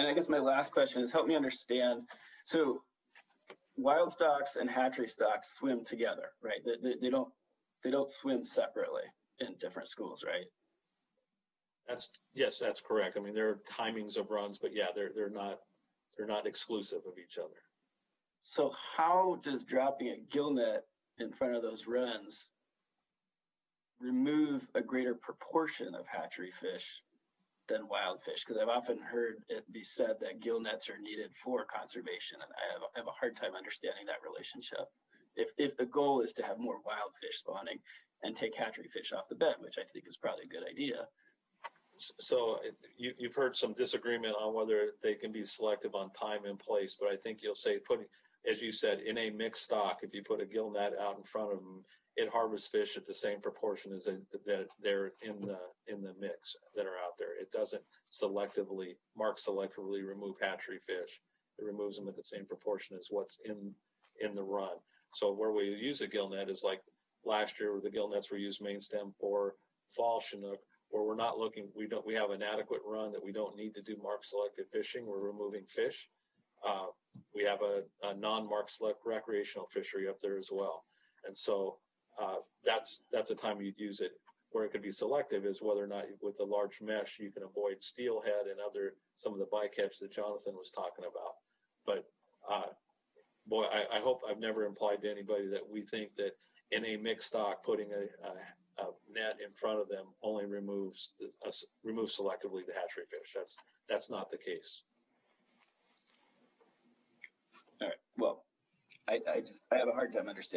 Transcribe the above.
And I guess my last question is, help me understand. So wild stocks and hatchery stocks swim together, right? They don't swim separately in different schools, right? Yes, that's correct. I mean, there are timings of runs, but yeah, they're not exclusive of each other. So how does dropping a gillnet in front of those runs remove a greater proportion of hatchery fish than wild fish? Because I've often heard it be said that gillnets are needed for conservation, and I have a hard time understanding that relationship. If the goal is to have more wild fish spawning and take hatchery fish off the bed, which I think is probably a good idea. So you've heard some disagreement on whether they can be selective on time and place, but I think you'll say putting, as you said, in a mixed stock, if you put a gillnet out in front of them, it harvests fish at the same proportion as that they're in the mix that are out there. It doesn't selectively remove hatchery fish. It removes them at the same proportion as what's in the run. So where we use a gillnet is like last year, where the gillnets were used main stem for fall Chinook, where we're not looking, we have an adequate run that we don't need to do mark selective fishing. We're removing fish. We have a non-mark select recreational fishery up there as well. And so that's the time you'd use it. Where it could be selective is whether or not with a large mesh you can avoid steelhead and some of the bycatch that Jonathan was talking about. But boy, I hope I've never implied to anybody that we think that in a mixed stock putting a net in front of them only removes selectively the hatchery fish. That's not the case. All right. Well, I have a hard time understanding.